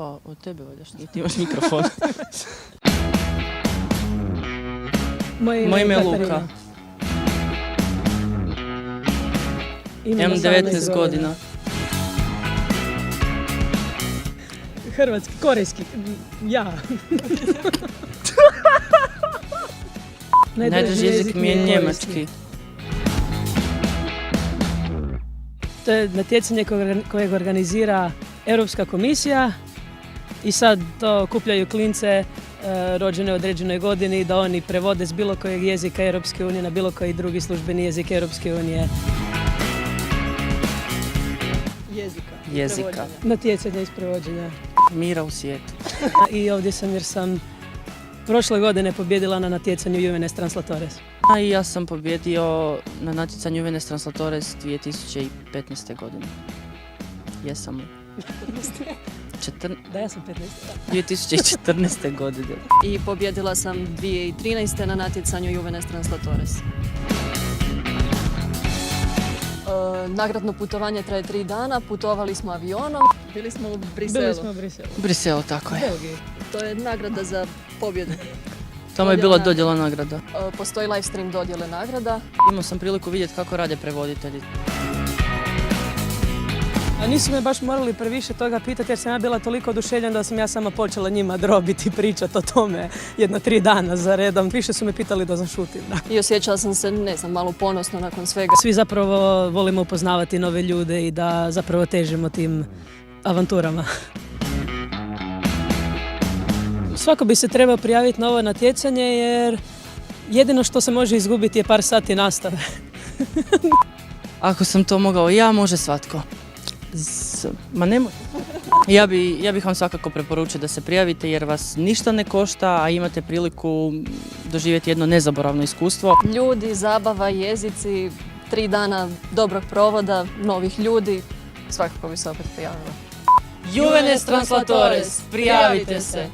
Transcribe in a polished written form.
Pa od tebe valjda što ti imaš mikrofon. Moje ime je Katarina. Luka. Imam Imam 19 godina. Hrvatski, korejski, ja. Najdraži jezik mi je njemački. To je natjecanje kojeg organizira Europska komisija i sad to okupljaju klince rođene u određenoj godini da oni prevode s bilo kojeg jezika Europske unije na bilo koji drugi službeni jezik Europske unije. Jezika. Natjecanje iz prevođenja. Mira u svijetu. I ovdje sam jer sam prošle godine pobjedila na natjecanju Juvenes Translatores. A i ja sam pobjedio na natjecanju Juvenes Translatores 2015. godine. Jesam li? Da, ja sam 15. 2014. godine. I pobjedila sam 2013. na natjecanju Juvenes Translatores. Nagradno putovanje traje 3 dana, putovali smo avionom, bili smo u Briselu. Bili smo u Briselu. U Briselu, tako je. Belgiji. To je nagrada za pobjedu. Tamo je bila dodjela nagrada. Postoji live stream dodjele nagrada. Imao sam priliku vidjeti kako rade prevoditelji. A nisu me baš morali previše toga pitati jer sam ja bila toliko oduševljena da sam ja sama počela njima drobiti i pričati o tome 3 dana za redom. Više su me pitali da zašutim. Da. I osjećala sam se, malo ponosno nakon svega. Svi zapravo volimo upoznavati nove ljude i da zapravo težimo tim avanturama. Svako bi se trebao prijaviti na ovo natjecanje jer jedino što se može izgubiti je par sati nastave. Ako sam to mogao ja, može svatko. Ma ne može. Ja bih vam svakako preporučio da se prijavite jer vas ništa ne košta, a imate priliku doživjeti jedno nezaboravno iskustvo. Ljudi, zabava, jezici, 3 dana dobrog provoda, novih ljudi, svakako bi se opet prijavila. Juvenes Translatores, prijavite se!